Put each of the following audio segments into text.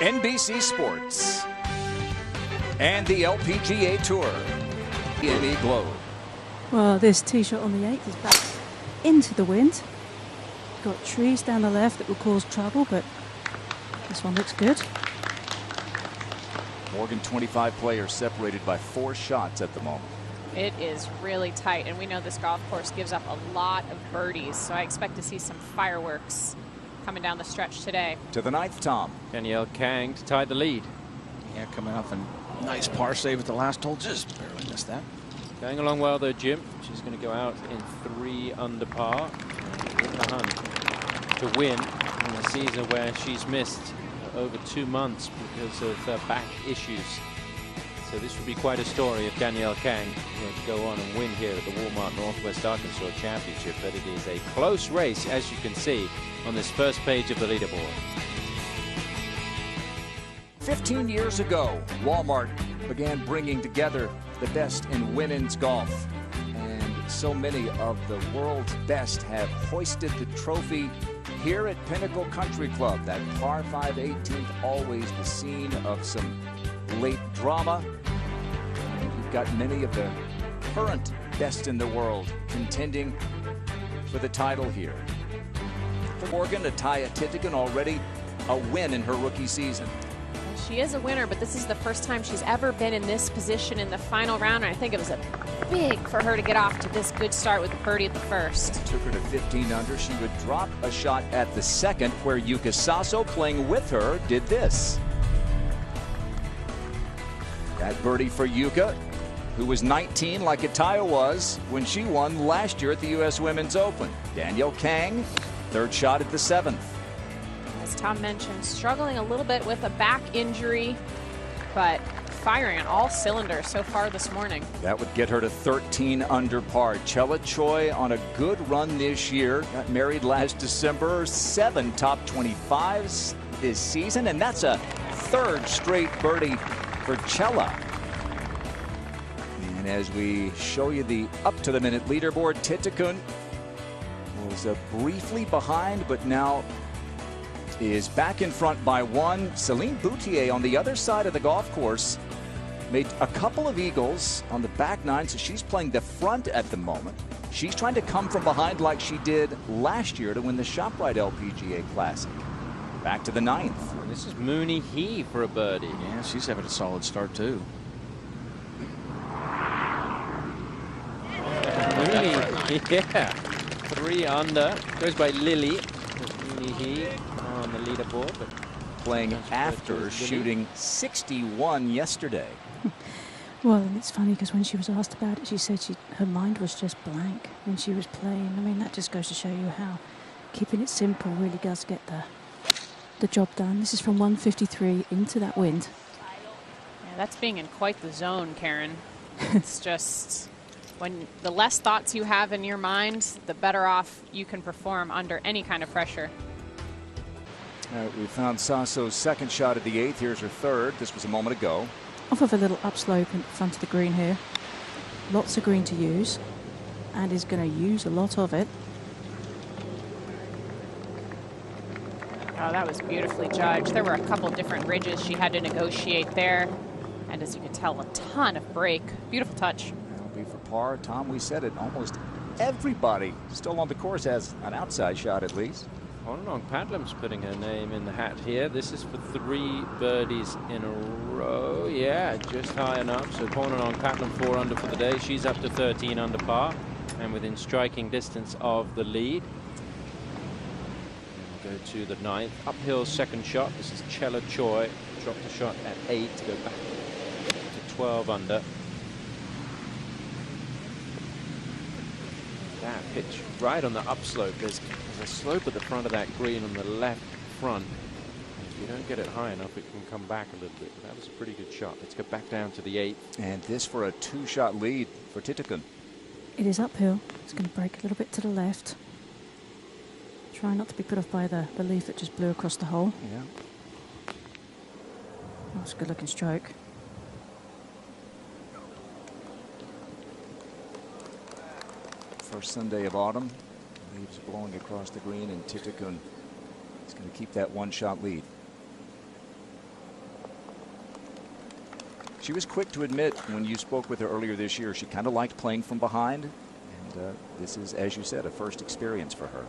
NBC Sports and the LPGA Tour in the Globe. Well, this tee shot on the 8th is back into the wind. Got trees down the left that will cause trouble, but this one looks good. Morgan 25 players separated by 4 shots at the moment. It is really tight, and we know this golf course gives up a lot of birdies, so I expect to see some fireworks coming down the stretch today. To the 9th, Tom. Danielle Kang to tie the lead. Yeah, coming off a nice par save at the last hole. Just barely missed that. Going along well though, Jim. She's going to go out in 3 under par in the hunt to win in a season where she's missed over 2 months because of back issues. So this would be quite a story if Danielle Kang to go on and win here at the Walmart Northwest Arkansas Championship. But it is a close race, as you can see on this first page of the leaderboard. 15 years ago, Walmart began bringing together the best in women's golf. And so many of the world's best have hoisted the trophy here at Pinnacle Country Club. That par 5 18th, always the scene of some late drama. And you've got many of the current best in the world contending for the title here. For Morgan, Ataya Titigan already a win in her rookie season. She is a winner, but this is the first time she's ever been in this position in the final round, and I think it was big for her to get off to this good start with a birdie at the first. It took her to 15 under. She would drop a shot at the second, where Yuka Saso, playing with her, did this. That birdie for Yuka, who was 19 like Ataya was when she won last year at the U.S. Women's Open. Danielle Kang, 3rd shot at the 7th. As Tom mentioned, struggling a little bit with a back injury, but firing on all cylinders so far this morning. That would get her to 13 under par. Chella Choi on a good run this year. Got married last December. 7 top 25s this season, and that's a 3rd straight birdie for Chella. And as we show you the up-to-the-minute leaderboard, Titigan was briefly behind, but now is back in front by 1. Celine Boutier on the other side of the golf course made a couple of eagles on the back 9, so she's playing the front at the moment. She's trying to come from behind like she did last year to win the ShopRite LPGA Classic. Back to the 9th. And this is Mooney He for a birdie. Yeah, she's having a solid start too. Mooney, yeah, 3 under. Goes by Lily. Mooney He on the leaderboard, but playing after shooting 61 yesterday. Well, and it's funny because when she was asked about it, she said her mind was just blank when she was playing. I mean, that just goes to show you how keeping it simple really does get the job done. This is from 153 into that wind. Yeah, that's being in quite the zone, Karen. It's just when the less thoughts you have in your mind, the better off you can perform under any kind of pressure. We found Saso's 2nd shot at the 8th. Here's her 3rd. This was a moment ago. Off of a little upslope in front of the green here. Lots of green to use, and is going to use a lot of it. Oh, that was beautifully judged. There were a couple different ridges she had to negotiate there, and as you can tell, a ton of break. Beautiful touch. That'll be for par. Tom, we said it. Almost everybody still on the course has an outside shot at least. Honanong Patlam's putting her name in the hat here. This is for 3 birdies in a row. Yeah, just high enough. So Honanong Patlam 4 under for the day. She's up to 13 under par and within striking distance of the lead. We'll go to the 9th. Uphill 2nd shot. This is Chella Choi. Dropped a shot at 8 to go back to 12 under. That pitch right on the upslope. There's a slope at the front of that green on the left front. If you don't get it high enough, it can come back a little bit. But that was a pretty good shot. Let's go back down to the 8th. And this for a 2-shot lead for Titigan. It is uphill. It's going to break a little bit to the left. Try not to be put off by the leaf that just blew across the hole. Yeah. That's a good looking stroke. First Sunday of autumn. Leaves blowing across the green, and Titigan is going to keep that 1-shot lead. She was quick to admit when you spoke with her earlier this year, she kind of liked playing from behind. And this is, as you said, a first experience for her.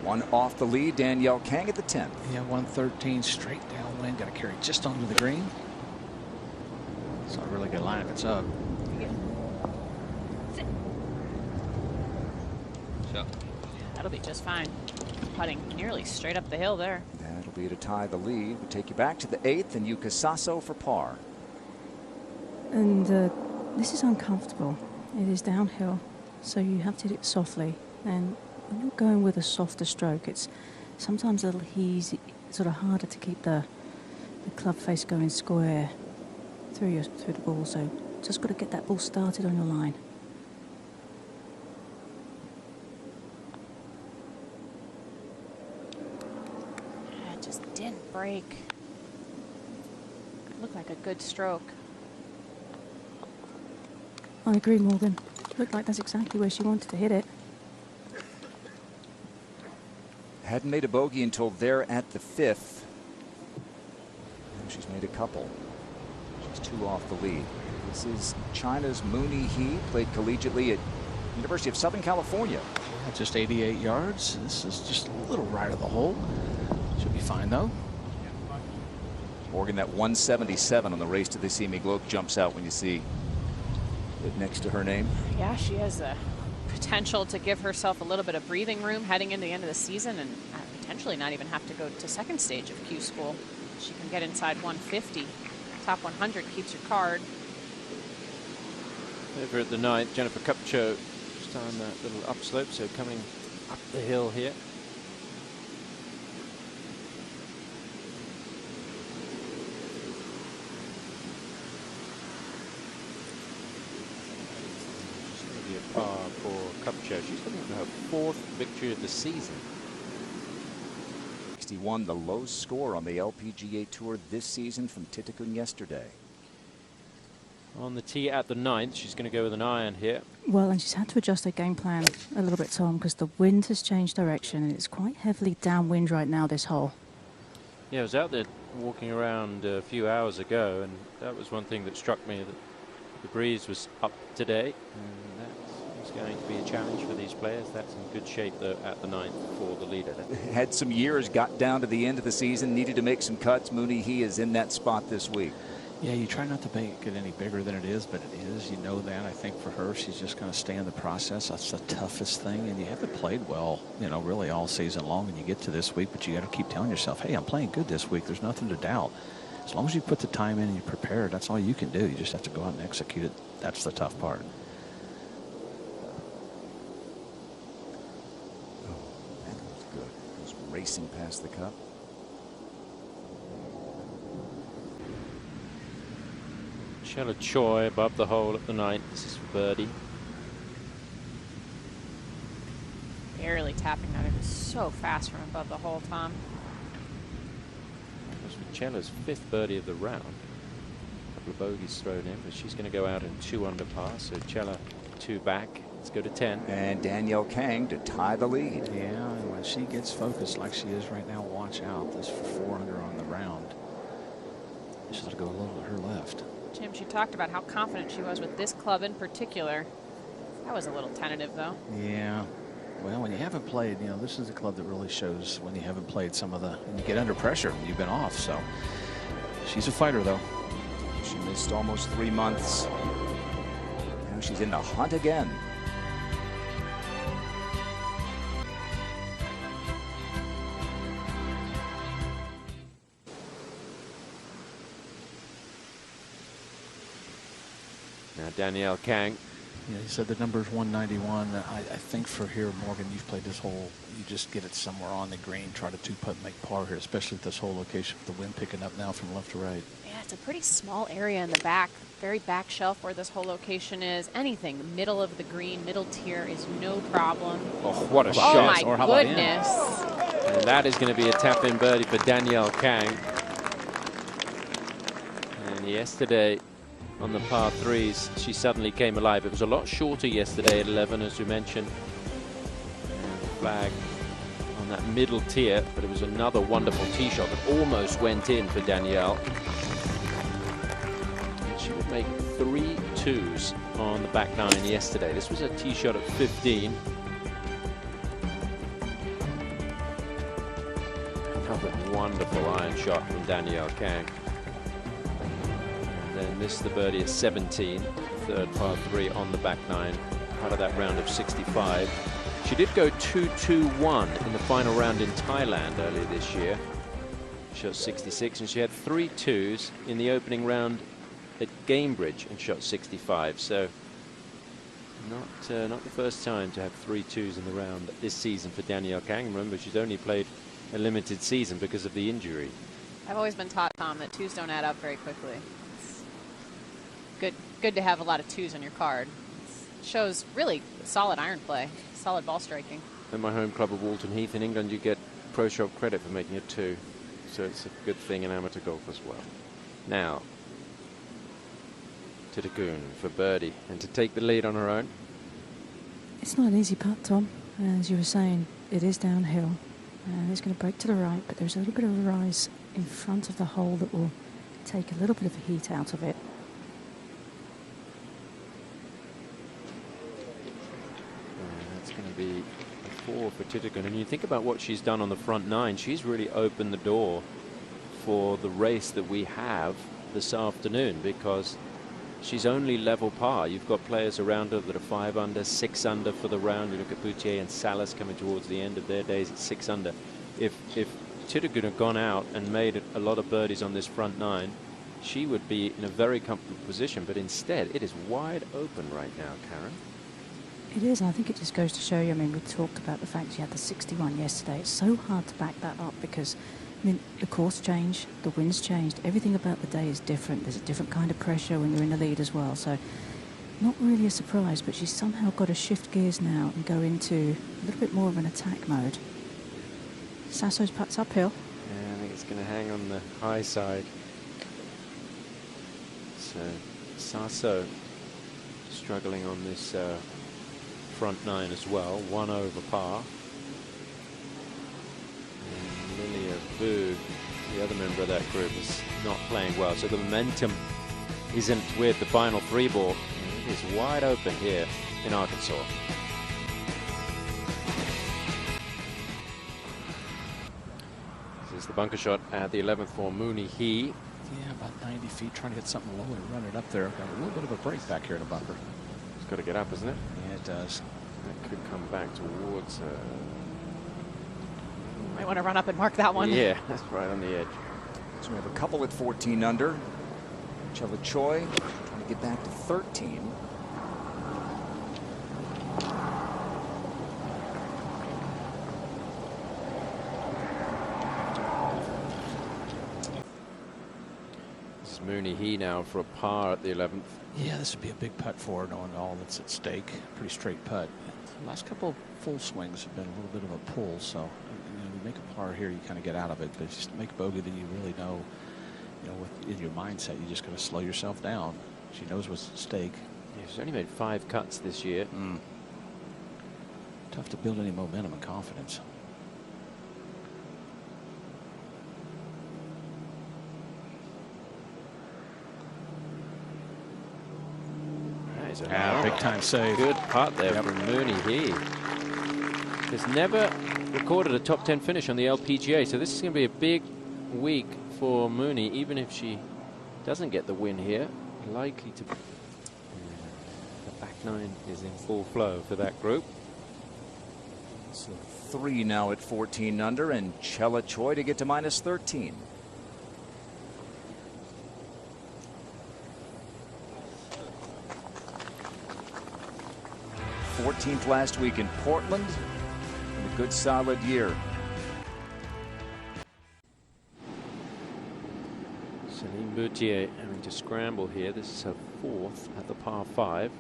One off the lead, Danielle Kang at the 10th. Yeah, 113 straight downwind. Got to carry just onto the green. It's not a really good line if it's up. That'll be just fine. Putting nearly straight up the hill there. That'll be to tie the lead. We'll take you back to the 8th and Yuka Sasso for par. And this is uncomfortable. It is downhill, so you have to hit it softly. And when you're going with a softer stroke, it's sometimes a little easy, sort of harder to keep the club face going square through the ball. So just got to get that ball started on your line. Didn't break. Looked like a good stroke. I agree, Morgan. Looked like that's exactly where she wanted to hit it. Hadn't made a bogey until there at the 5th. She's made a couple. She's 2 off the lead. This is China's Mooney He. Played collegiately at University of Southern California. Yeah, just 88 yards. This is just a little right of the hole. Should be fine, though. Morgan, that 177 on the Race to the Semi Globe jumps out when you see it next to her name. Yeah, she has the potential to give herself a little bit of breathing room heading into the end of the season and potentially not even have to go to second stage of Q School. She can get inside 150. Top 100 keeps her card. Over at the 9th, Jennifer Kupcho just on that little upslope, so coming up the hill here. Par for Kupcho. She's looking for her 4th victory of the season. 61, the low score on the LPGA Tour this season from Titicun yesterday. On the tee at the 9th, she's going to go with an iron here. Well, and she's had to adjust her game plan a little bit, Tom, because the wind has changed direction and it's quite heavily downwind right now, this hole. Yeah, I was out there walking around a few hours ago, and that was one thing that struck me, that the breeze was up today. And that's going to be a challenge for these players. That's in good shape, though, at the 9th for the leader. Had some years, got down to the end of the season, needed to make some cuts. Mooney, he is in that spot this week. Yeah, you try not to make it any bigger than it is, but it is. You know that. I think for her, she's just going to stay in the process. That's the toughest thing. And you haven't played well, you know, really all season long. And you get to this week, but you got to keep telling yourself, hey, I'm playing good this week. There's nothing to doubt. As long as you put the time in and you prepare, that's all you can do. You just have to go out and execute it. That's the tough part. Oh, that was good. Just racing past the cup. Shella Choi above the hole at the 9th. This is for birdie. Barely tapping that. It was so fast from above the hole, Tom. That was for Chella's 5th birdie of the round. A couple of bogeys thrown in, but she's going to go out in 2 under par. So Chella 2 back. Let's go to 10. And Danielle Kang to tie the lead. Yeah, and when she gets focused like she is right now, watch out. This for 4 under on the round. She's got to go a little to her left. Jim, she talked about how confident she was with this club in particular. That was a little tentative, though. Yeah. Well, when you haven't played, you know, this is a club that really shows when you haven't played some of the, and you get under pressure, you've been off. So she's a fighter, though. She missed almost 3 months. Now she's in the hunt again. Now Danielle Kang. Yeah, he said the number is 191. I think for here, Morgan, you've played this hole. You just get it somewhere on the green, try to 2-putt, make par here, especially at this whole location with the wind picking up now from left to right. Yeah, it's a pretty small area in the back, very back shelf where this whole location is. Anything, the middle of the green, middle tier is no problem. Oh, what a Oh shot. my goodness. And that is going to be a tap-in birdie for Danielle Kang. And yesterday, on the par 3s, she suddenly came alive. It was a lot shorter yesterday at 11, as we mentioned. And the flag on on that middle tier, but it was another wonderful tee shot that almost went in for Danielle. And she would make 3 twos on the back nine yesterday. This was a tee shot at 15. Another wonderful iron shot from Danielle Kang. And then missed the birdie at 17, third par 3 on the back nine, part of that round of 65. She did go 2-2-1 in the final round in Thailand earlier this year. Shot 66, and she had 3 twos in the opening round at Gamebridge and shot 65. So not the first time to have 3 twos in the round this season for Danielle Kang. Remember, she's only played a limited season because of the injury. I've always been taught, Tom, that twos don't add up very quickly. It's good to have a lot of twos on your card. It shows really solid iron play, solid ball striking. At my home club of Walton Heath in England, you get pro shop credit for making a 2. So it's a good thing in amateur golf as well. Now, to the Goon for birdie and to take the lead on her own. It's not an easy putt, Tom. As you were saying, it is downhill. And it's going to break to the right, but there's a little bit of a rise in front of the hole that will take a little bit of heat out of it. That's going to be a 4 for Titigan. And you think about what she's done on the front nine, she's really opened the door for the race that we have this afternoon, because she's only level par. You've got players around her that are 5 under, 6 under for the round. You look at Boutier and Salas coming towards the end of their days at 6 under. If Titigan had gone out and made a lot of birdies on this front nine, she would be in a very comfortable position. But instead, it is wide open right now, Karen. It is, and I think it just goes to show you, I mean, we talked about the fact she had the 61 yesterday. It's so hard to back that up because, I mean, the course changed, the wind's changed, everything about the day is different. There's a different kind of pressure when you're in the lead as well. So not really a surprise, but she's somehow got to shift gears now and go into a little bit more of an attack mode. Sasso's putt's uphill. Yeah, I think it's going to hang on the high side. So Sasso struggling on this front nine as well, 1 over par. And Lilia Vu, the other member of that group, is not playing well. So the momentum isn't with the final 3 ball. It is wide open here in Arkansas. This is the bunker shot at the 11th for Mooney He. Yeah, about 90 feet, trying to get something low and run it up there. Got a little bit of a break back here in the bunker. It's got to get up, isn't it? Yeah, it does. That could come back towards Might want to run up and mark that one. Yeah, that's right on the edge. So we have a couple at 14 under. Chella Choi trying to get back to 13. This is Mooney He now for a par at the 11th. Yeah, this would be a big putt for her, knowing all that's at stake. Pretty straight putt. The last couple of full swings have been a little bit of a pull, so you make a par here, you kind of get out of it. But if you just make bogey, then you really know, in your mindset, you just got to slow yourself down. She knows what's at stake. Yeah, she's only made 5 cuts this year. Tough to build any momentum and confidence. Yeah, big time save. Good putt there from Mooney He. Has never recorded a top 10 finish on the LPGA, so this is going to be a big week for Mooney, even if she doesn't get the win here. Likely to. The back nine is in full flow for that group. So 3 now at 14 under, and Chella Choi to get to minus 13. 14th last week in Portland, and a good solid year. Celine Boutier having to scramble here. This is her 4th at the par 5.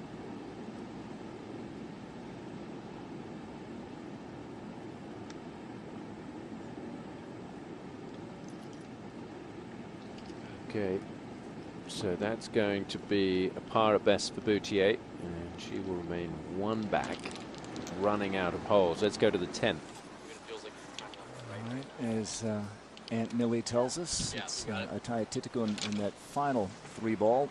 Okay, so that's going to be a par at best for Boutier, and she will remain 1 back, running out of holes. Let's go to the 10th. as Aunt Millie tells us. It's Ataya Titikun in that final 3-ball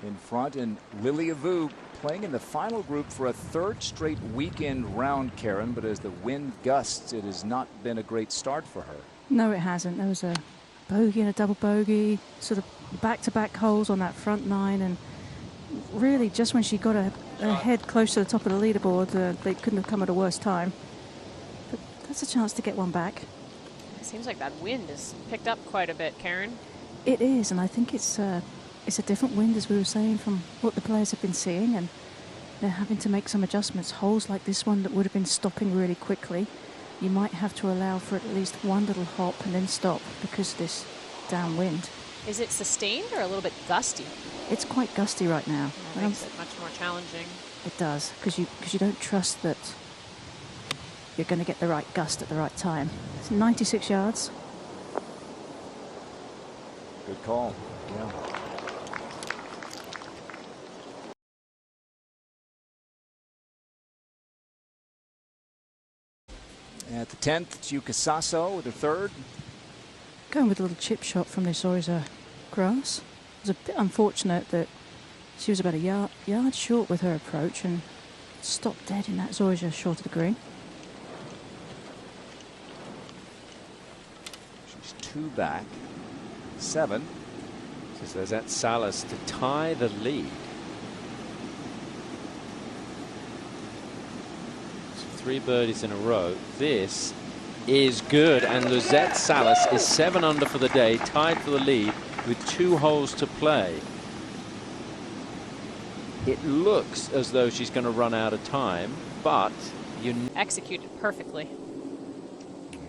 in front, and Lily Avu playing in the final group for a third straight weekend round, Karen, but as the wind gusts, it has not been a great start for her. No, it hasn't. There was a bogey and a double bogey, sort of back-to-back holes on that front 9, and really just when she got her head close to the top of the leaderboard, they couldn't have come at a worse time. But that's a chance to get one back. It seems like that wind has picked up quite a bit, Karen. It is, and I think it's a different wind, as we were saying, from what the players have been seeing, and they're having to make some adjustments. Holes like this one that would have been stopping really quickly, you might have to allow for at least one little hop and then stop because of this downwind. Is it sustained or a little bit gusty? It's quite gusty right now. That makes it much more challenging. It does, because you don't trust that you're going to get the right gust at the right time. It's 96 yards. Good call. Yeah. At the 10th, it's Yuka Sasso with her third. Going with a little chip shot from this Zoysia grass. It was a bit unfortunate that she was about a yard short with her approach and stopped dead in that Zoysia short of the green. She's 2 back. 7. So there's that Salas to tie the lead. So 3 birdies in a row. This is good, and Lizette Salas is 7 under for the day, tied for the lead with 2 holes to play. It looks as though she's going to run out of time, but you executed perfectly.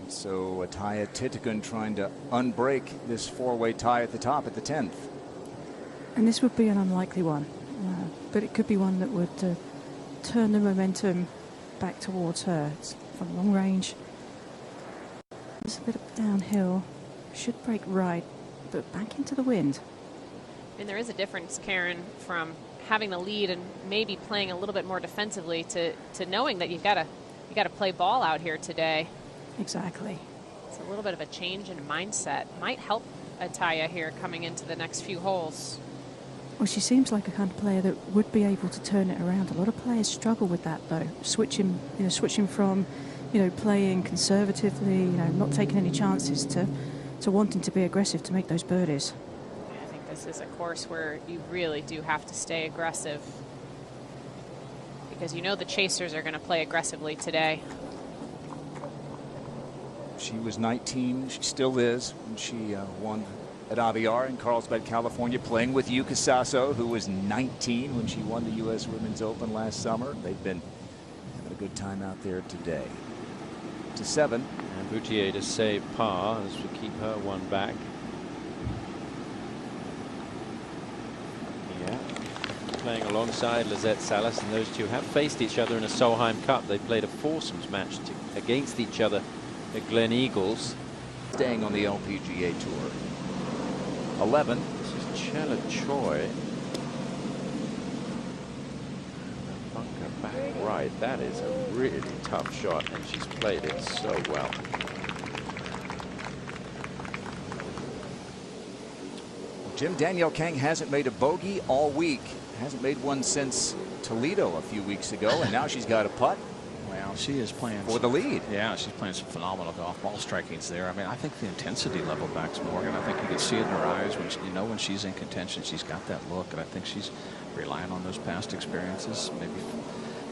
So Ataya Titikun trying to unbreak this 4-way tie at the top at the 10th. And this would be an unlikely one, but it could be one that would turn the momentum back towards her. It's from long range. It's a bit of downhill. Should break right, but back into the wind. And there is a difference, Karen, from having the lead and maybe playing a little bit more defensively to knowing that you got to play ball out here today. Exactly. It's a little bit of a change in mindset. Might help Ataya here coming into the next few holes. Well, she seems like a kind of player that would be able to turn it around. A lot of players struggle with that, though. Switching from, playing conservatively, not taking any chances to wanting to be aggressive to make those birdies. I think this is a course where you really do have to stay aggressive because the chasers are going to play aggressively today. She was 19. She still is. And she won at Aviar in Carlsbad, California, playing with Yuka Sasso, who was 19 when she won the U.S. Women's Open last summer. They've been having a good time out there today. To 7. And Boutier to save par as we keep her 1 back. Yeah. Playing alongside Lizette Salas, and those two have faced each other in a Solheim Cup. They played a foursomes match against each other at Glen Eagles. Staying on the LPGA Tour. 11. This is Chella Choi. Bunker back right. That is a really tough shot, and she's played it so well. Jim, Danielle Kang hasn't made a bogey all week. Hasn't made one since Toledo a few weeks ago, and now she's got a putt. Well, she is playing for the lead. Yeah, she's playing some phenomenal golf. Ball striking's there. I mean, I think the intensity level backs Morgan. I think you can see it in her eyes when when she's in contention. She's got that look, and I think she's relying on those past experiences. Maybe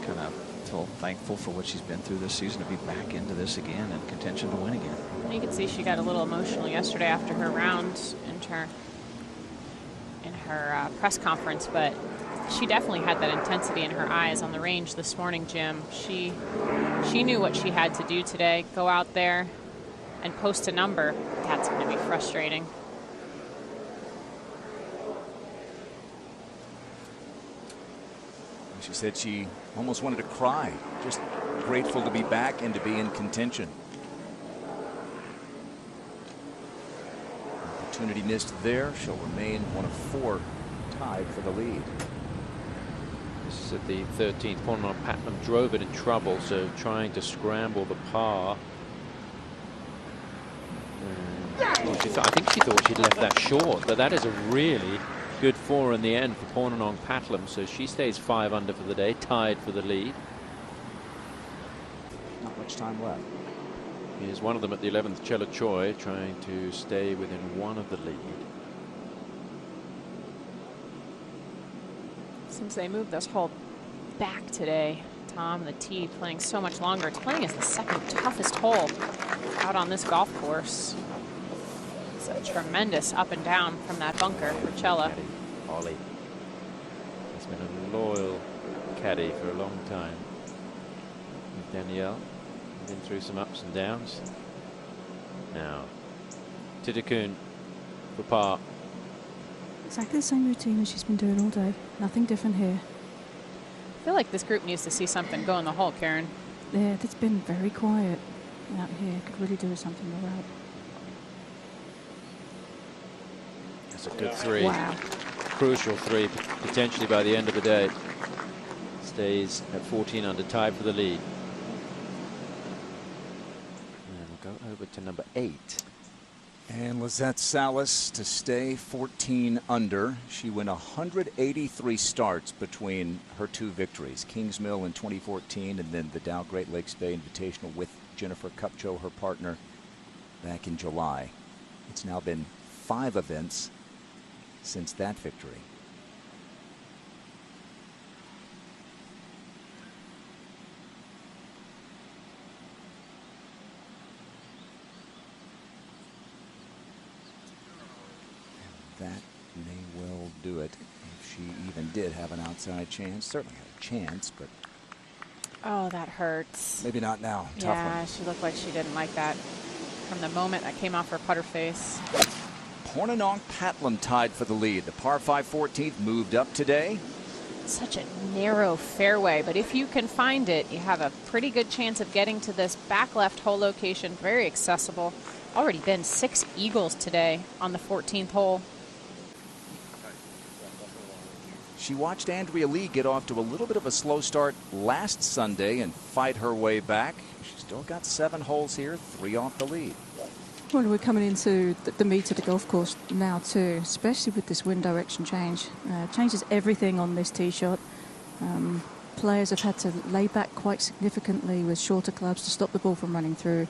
kind of feel thankful for what she's been through this season to be back into this again and contention to win again. You could see she got a little emotional yesterday after her round in her press conference, but she definitely had that intensity in her eyes on the range this morning, Jim. She knew what she had to do today. Go out there and post a number. That's going to be frustrating. She said she almost wanted to cry. Just grateful to be back and to be in contention. Opportunity missed there. She'll remain one of 4 tied for the lead. This is at the 13th corner. Patnam drove it in trouble, so trying to scramble the par. Well, I think she thought she'd left that short, but that is a really good 4 in the end for Pornanong Patlam. So she stays 5 under for the day, tied for the lead. Not much time left. Here's one of them at the 11th, Chella Choi, trying to stay within 1 of the lead. Since they moved this hole back today, Tom, the tee playing so much longer. It's playing as the second toughest hole out on this golf course. It's a tremendous up and down from that bunker for Chella. Ollie. He's been a loyal caddy for a long time. And Danielle, been through some ups and downs. Now, Titakun for par. Exactly the same routine as she's been doing all day. Nothing different here. I feel like this group needs to see something go in the hole, Karen. Yeah, it's been very quiet out here. Could really do with something around. That's a good 3. Wow. Crucial 3, potentially by the end of the day. Stays at 14 under, tied for the lead. And we'll go over to number 8. And Lizette Salas to stay 14 under. She won 183 starts between her 2 victories, Kings Mill in 2014 and then the Dow Great Lakes Bay Invitational with Jennifer Kupcho, her partner, back in July. It's now been 5 events since that victory. That may well do it if she even did have an outside chance. Certainly had a chance, but Oh, that hurts. maybe not now. Tough Yeah, one. she looked like she didn't like that from the moment that came off her putter face. Pornanong Patlam tied for the lead. The par 5 14th moved up today. Such a narrow fairway, but if you can find it, you have a pretty good chance of getting to this back left hole location. Very accessible. Already been 6 eagles today on the 14th hole. She watched Andrea Lee get off to a little bit of a slow start last Sunday and fight her way back. She's still got 7 holes here, 3 off the lead. Well, we're coming into the meat of the golf course now too, especially with this wind direction change. Changes everything on this tee shot. Players have had to lay back quite significantly with shorter clubs to stop the ball from running through.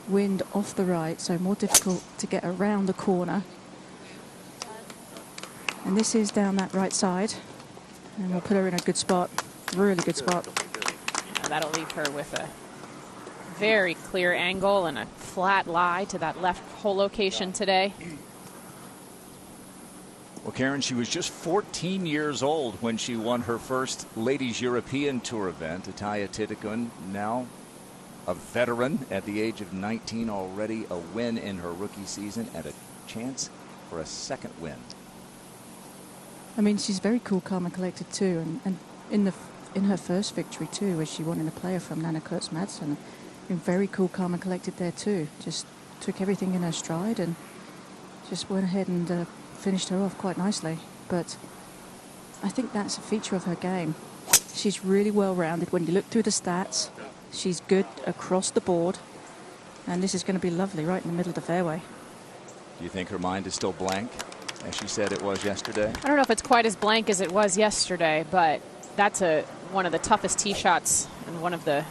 Wind off the right, so more difficult to get around the corner. And this is down that right side. And we'll put her in a good spot, really good spot. That'll leave her with a very clear angle and a flat lie to that left hole location today. Well, Karen, she was just 14 years old when she won her first Ladies European Tour event. Ataya Titakun, now a veteran at the age of 19, already a win in her rookie season and a chance for a second win. I mean, she's very cool, calm and collected too. And in her first victory too, where she won in a player from Nana Kurtz Madsen, been very cool, calm and collected there too. Just took everything in her stride and just went ahead and finished her off quite nicely. But I think that's a feature of her game. She's really well rounded. When you look through the stats, she's good across the board. And this is going to be lovely right in the middle of the fairway. Do you think her mind is still blank, as she said it was yesterday? I don't know if it's quite as blank as it was yesterday, but that's one of the toughest tee shots and one of the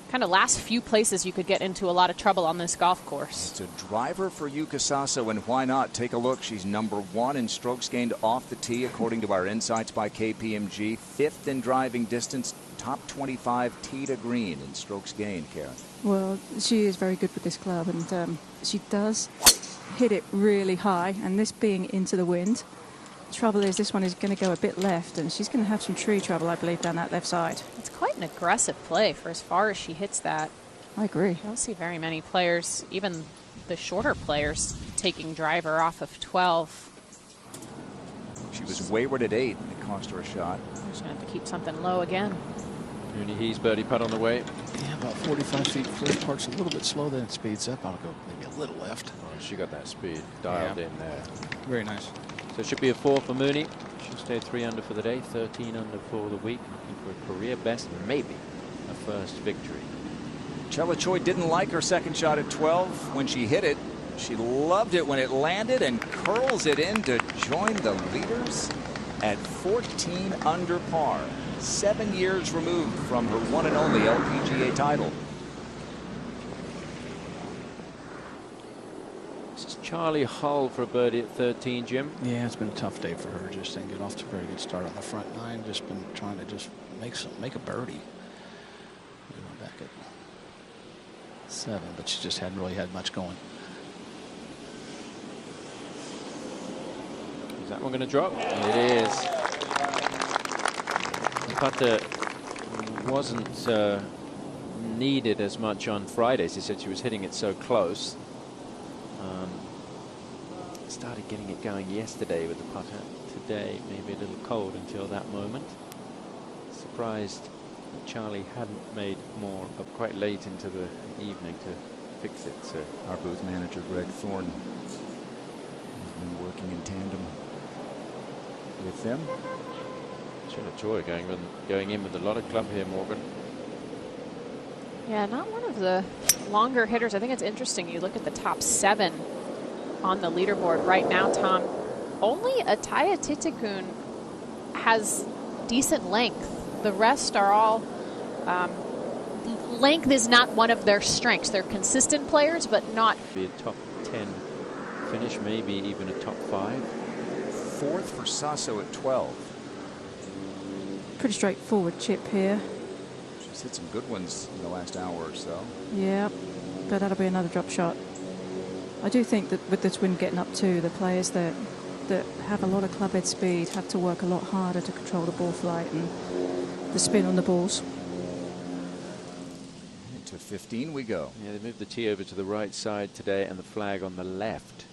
kind of last few places you could get into a lot of trouble on this golf course. It's a driver for Yuka Saso, and why not? Take a look. She's number 1 in strokes gained off the tee, according to our insights by KPMG. 5th in driving distance, top 25 tee to green in strokes gained, Karen. Well, she is very good with this club, and she does hit it really high, and this being into the wind, trouble is this one is going to go a bit left, and she's going to have some tree trouble, I believe, down that left side. It's quite an aggressive play for as far as she hits that. I agree. I don't see very many players, even the shorter players, taking driver off of 12. She was wayward at 8, and it cost her a shot. She's going to have to keep something low again. Rooney He's birdie putt on the way. Yeah, about 45 feet. First part's a little bit slow, then it speeds up. I'll go maybe a little left. Oh, she got that speed dialed in there. Very nice. So it should be a 4 for Mooney. She'll stay 3 under for the day, 13 under for the week. Looking for a career best, maybe a first victory. Chella Choi didn't like her second shot at 12. When she hit it, She loved it when it landed and curls it in to join the leaders at 14 under par. 7 years removed from her one and only LPGA title. This is Charlie Hull for a birdie at 13, Jim. Yeah, it's been a tough day for her. Just didn't get off to a very good start on the front nine. Just been trying to just make a birdie. You know, back at 7, but she just hadn't really had much going. Is that one going to drop? It is. The putter wasn't needed as much on Friday. She said she was hitting it so close. Started getting it going yesterday with the putter. Today, maybe a little cold until that moment. Surprised that Charlie hadn't made more up quite late into the evening to fix it. So our booth manager, Greg Thorne, has been working in tandem with them. Joy going in with a lot of club here, Morgan. Yeah, not one of the longer hitters. I think it's interesting. You look at the top 7 on the leaderboard right now, Tom. Only Ataya Titikun has decent length. The rest are all length is not one of their strengths. They're consistent players, but not. Be a top 10 finish, maybe even a top 5. 4th for Sasso at 12. Pretty straightforward chip here. She's hit some good ones in the last hour or so. Yeah, but that'll be another drop shot. I do think that with this wind getting up too, the players that have a lot of club head speed have to work a lot harder to control the ball flight and the spin on the balls. To 15 we go. Yeah, they moved the tee over to the right side today and the flag on the left.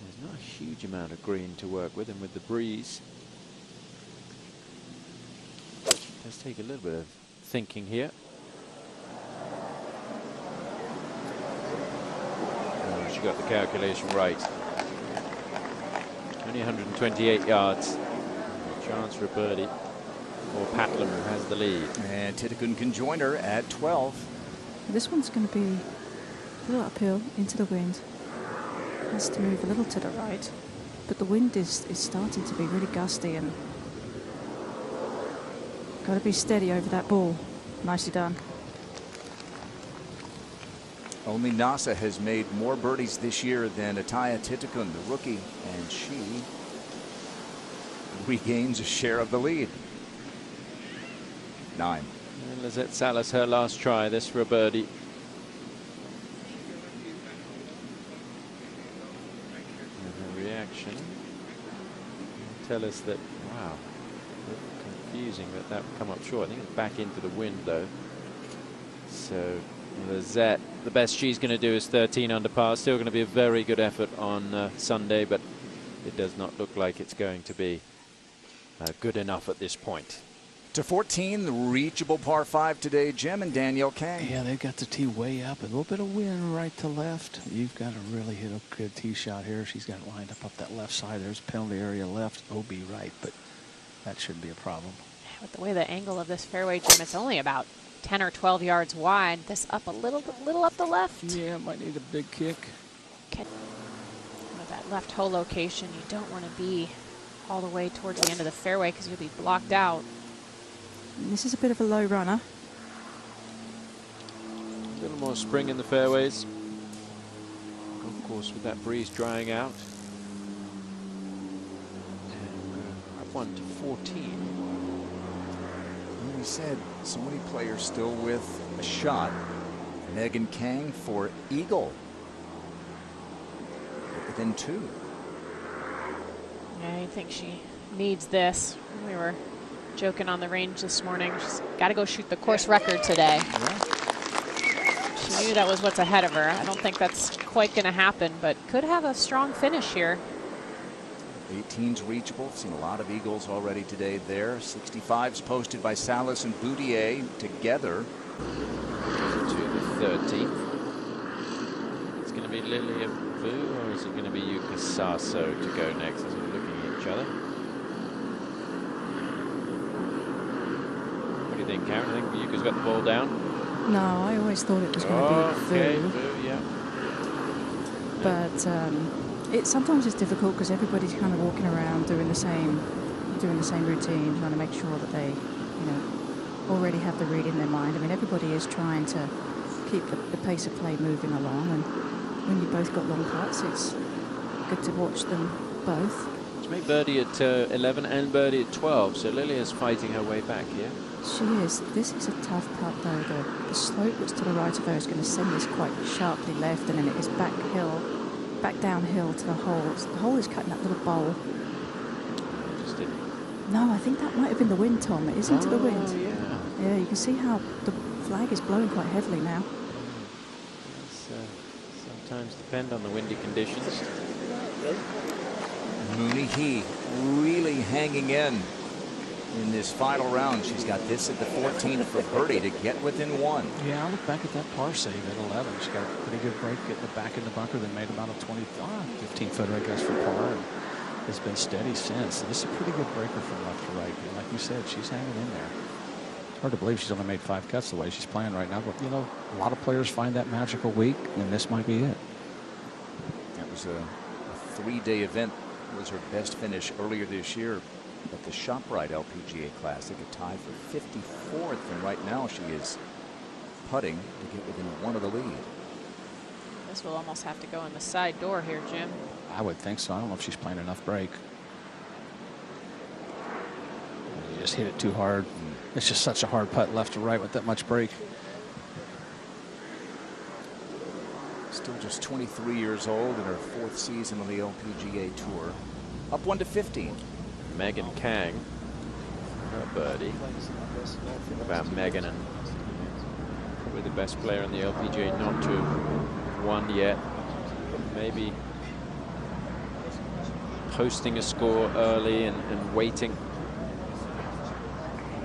There's not a huge amount of green to work with, and with the breeze, it does take a little bit of thinking here. Oh, she got the calculation right. Only 128 yards. Chance for a birdie. Or Patlam, who has the lead. And Titikun can join her at 12. This one's going to be a little uphill into the wind. Has to move a little to the right, but the wind is starting to be really gusty, and got to be steady over that ball. Nicely done. Only Nasa has made more birdies this year than Ataya Titikun, the rookie, and she regains a share of the lead. 9. And Lizette Salas, her last try, this for a birdie. And her reaction tell us that, wow, confusing that would come up short. I think it's back into the wind though. So Lizette, the best she's going to do is 13 under par. Still going to be a very good effort on Sunday, but it does not look like it's going to be good enough at this point. To 14, the reachable par 5 today, Jim and Danielle Kang. Yeah, they've got the tee way up. A little bit of wind right to left. You've got to really hit a good tee shot here. She's got it lined up that left side. There's penalty area left, OB right, but that shouldn't be a problem. With the way the angle of this fairway, Jim, it's only about 10 or 12 yards wide. This up a little up the left. Yeah, might need a big kick. Okay. With that left hole location, you don't want to be all the way towards the end of the fairway because you'll be blocked out. And this is a bit of a low runner. A little more spring in the fairways. Of course, with that breeze drying out. And up 1 to 14. We said so many players still with a shot. Megan Kang for eagle. Within 2. Yeah, I think she needs this. We were joking on the range this morning. She's got to go shoot the course record today. Yeah. She knew that was what's ahead of her. I don't think that's quite going to happen, but could have a strong finish here. 18's reachable. Seen a lot of eagles already today there. 65's posted by Salas and Boudier together. To the 13th. It's going to be Lilia Vu, or is it going to be Yuka Sasso to go next as we're looking at each other? What do you think, Karen? I think Yuka's got the ball down. No, I always thought it was going to be Okay, Vu. Vu, yeah. But sometimes it's difficult because everybody's kind of walking around doing the same routine, trying to make sure that they, already have the read in their mind. I mean, everybody is trying to keep the pace of play moving along, and when you both got long putts, it's good to watch them both. She made birdie at 11 and birdie at 12, so Lily is fighting her way back here. She is. This is a tough putt, though. The slope that's to the right of her is going to send this quite sharply left, and then it is back downhill to the hole. The hole is cut in that little bowl. Just didn't. No, I think that might have been the wind, Tom. It is into the wind. Yeah. Yeah, you can see how the flag is blowing quite heavily now. Sometimes depend on the windy conditions. Mooney He really hanging in this final round. She's got this at the 14th for birdie to get within one. Yeah, I look back at that par save at 11. She got a pretty good break getting it back in the bunker, then made about a 15-footer, I guess, for par. And has been steady since. So this is a pretty good breaker from left to right. And like you said, she's hanging in there. Hard to believe she's only made 5 cuts the way she's playing right now. But, a lot of players find that magical week, and this might be it. That was a 3-day event. It was her best finish earlier this year at the ShopRite LPGA Classic, a tie for 54th. And right now she is putting to get within one of the lead. This will almost have to go in the side door here, Jim. I would think so. I don't know if she's playing enough break. You just hit it too hard. It's just such a hard putt left to right with that much break. Still just 23 years old in her 4th season on the LPGA Tour. Up 1 to 15. Megan Kang, her birdie. Think about Megan, and probably the best player in the LPGA not to have won yet. Maybe posting a score early and waiting.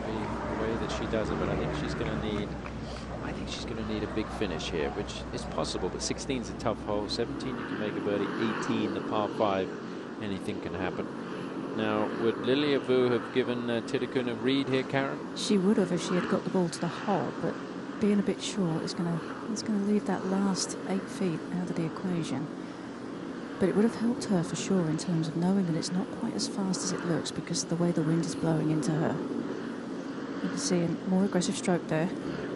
The way that she does it, but I think she's going to need. I think she's going to need a big finish here, which is possible. But 16 is a tough hole. 17, you can make a birdie. 18, the par 5, anything can happen. Now, would Lily Abu have given Titakun a read here, Karen? She would have if she had got the ball to the hole, but being a bit short is going to leave that last 8 feet out of the equation. But it would have helped her for sure in terms of knowing that it's not quite as fast as it looks because of the way the wind is blowing into her. You can see a more aggressive stroke there.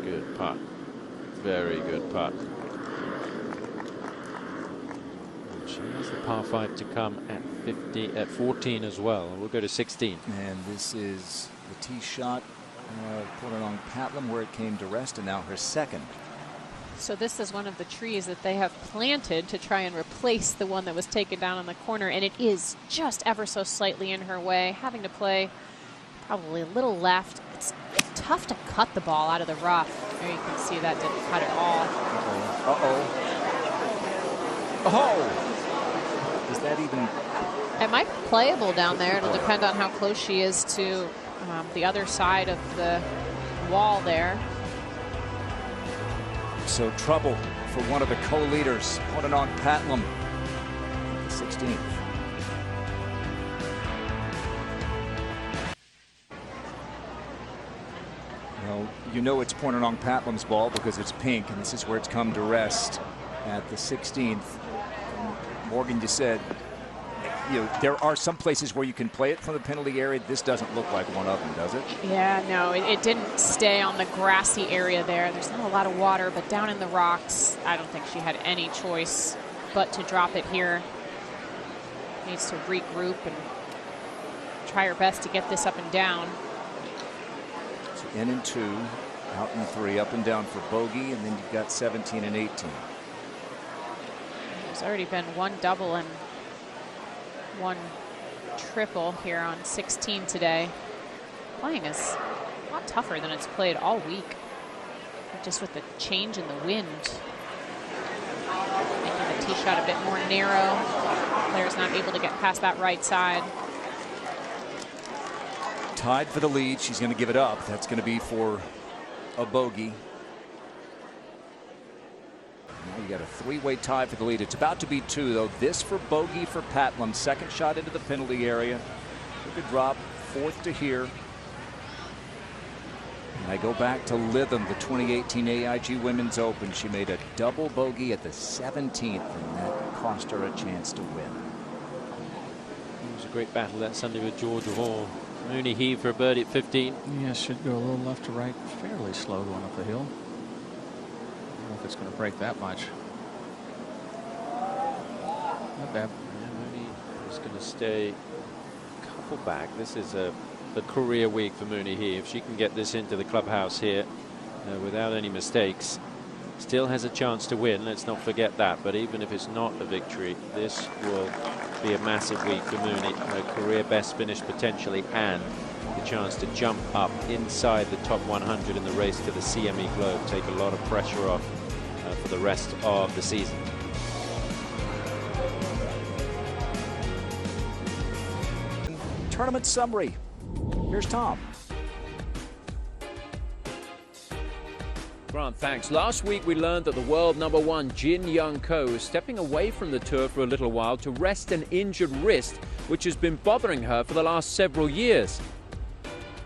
Good putt. Very good putt. And she has the par 5 to come at 14 as well. We'll go to 16. And this is the tee shot put it on Patlam where it came to rest, and now her second. So this is one of the trees that they have planted to try and replace the one that was taken down in the corner, and it is just ever so slightly in her way, having to play probably a little left. It's tough to cut the ball out of the rough. There you can see that didn't cut at all. Oh! Is that even... It might be playable down there. It'll depend on how close she is to the other side of the wall there. So trouble for one of the co-leaders, Ponanong Patlam, 16th. Well, you know it's Ponanong Patlam's ball because it's pink, and this is where it's come to rest at the 16th. Morgan, you said, there are some places where you can play it from the penalty area. This doesn't look like one of them, does it? Yeah, no, it didn't stay on the grassy area there. There's not a lot of water, but down in the rocks, I don't think she had any choice but to drop it here. Needs to regroup and try her best to get this up and down. So in and 2, out in 3, up and down for bogey, and then you've got 17 and 18. There's already been one double and one triple here on 16 today. Playing is a lot tougher than it's played all week. Just with the change in the wind. Making the tee shot a bit more narrow. Player's not able to get past that right side. Tied for the lead. She's going to give it up. That's going to be for a bogey. Now you got a 3-way tie for the lead. It's about to be 2, though. This for bogey for Patlam. Second shot into the penalty area. Took a drop. 4th to here. And I go back to Lytham, the 2018 AIG Women's Open. She made a double bogey at the 17th, and that cost her a chance to win. It was a great battle that Sunday with Georgia Hall. Mooney heaved for a birdie at 15. Yeah, should go a little left to right, fairly slow going up the hill. I don't know if it's going to break that much. Not bad. Yeah, Mooney is going to stay a couple back. This is the career week for Mooney here. If she can get this into the clubhouse here without any mistakes, still has a chance to win. Let's not forget that. But even if it's not a victory, this will be a massive week for Mooney. Her career best finish potentially, and the chance to jump up inside the top 100 in the race to the CME Globe. Take a lot of pressure off for the rest of the season. Tournament summary. Here's Tom. Grant, thanks. Last week we learned that the world #1 Jin Young Ko is stepping away from the tour for a little while to rest an injured wrist, which has been bothering her for the last several years.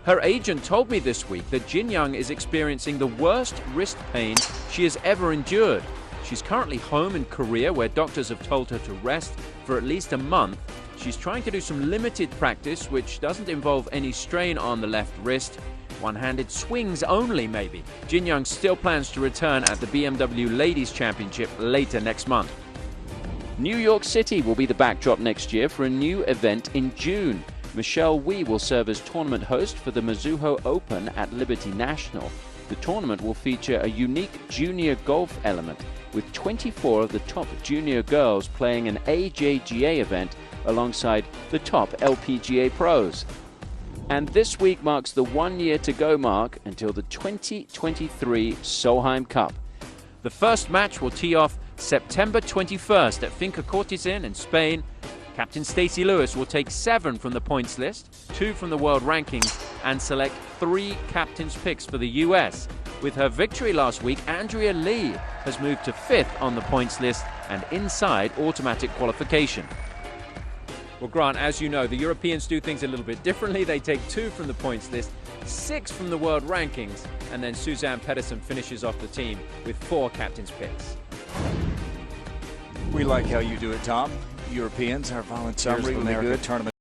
Her agent told me this week that Jin Young is experiencing the worst wrist pain she has ever endured. She's currently home in Korea, where doctors have told her to rest for at least a month. She's trying to do some limited practice, which doesn't involve any strain on the left wrist. One-handed swings only, maybe. Jin Young still plans to return at the BMW Ladies Championship later next month. New York City will be the backdrop next year for a new event in June. Michelle Wie will serve as tournament host for the Mizuho Open at Liberty National. The tournament will feature a unique junior golf element, with 24 of the top junior girls playing an AJGA event alongside the top LPGA pros. And this week marks the 1 year to go mark until the 2023 Solheim Cup. The first match will tee off September 21st at Finca Cortes Inn in Spain. Captain Stacey Lewis will take 7 from the points list, 2 from the world rankings, and select 3 captain's picks for the US. With her victory last week, Andrea Lee has moved to 5th on the points list and inside automatic qualification. Well, Grant, as you know, the Europeans do things a little bit differently. They take 2 from the points list, 6 from the world rankings, and then Suzanne Pedersen finishes off the team with 4 captain's picks. We like how you do it, Tom. Europeans, our violent summary, Here's the America good tournament.